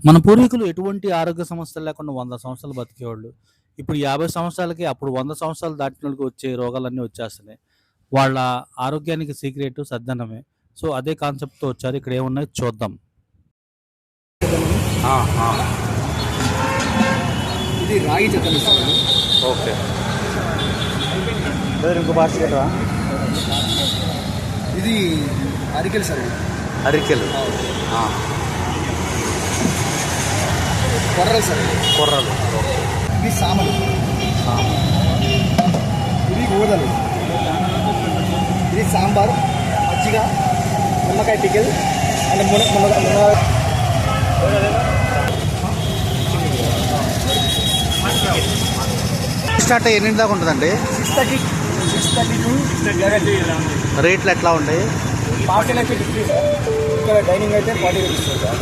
మన పూర్వీకులు ఎటువంటి ఆరోగ్య సమస్యలు లేకుండా 100 సంవత్సరాలు బతికేవాళ్ళు. ఇప్పుడు 50 సంవత్సరాలకి అప్పుడు 100 సంవత్సరాలు దాటినోళ్ళకి వచ్చే రోగాలన్నీ వచ్చేస్తున్నాయి. వాళ్ళ ఆరోగ్యానికి సీక్రెట్ సద్దన్నమే. సో, అదే కాన్సెప్ట్‌తో వచ్చారు. ఇక్కడ ఏమున్నాయో చూద్దాం. ఆ! ఆ! ఇది రాగి చెక్కలు ఇస్తాను. ఓకే. ఇంకో భాష చెప్పరా? ఇది అరికెలు సార్. అరికెలు. ఆ! కొర్రలు సార్. కొర్రలు. ఓకే. ఇవి సామలు. ఇవి ఊదలు. ఇది సాంబార్, మజ్జిగ, నిమ్మకాయ పికిల్ అండ్ స్టార్ట్ ఎన్నింటి దాకా ఉంటుందండి? 6:30 to 11. రేట్లు ఎట్లా ఉంటాయి? పార్సల్ అయితే 50 సార్. ఇక్కడ డైనింగ్ అయితే 40 రూపీస్ సార్.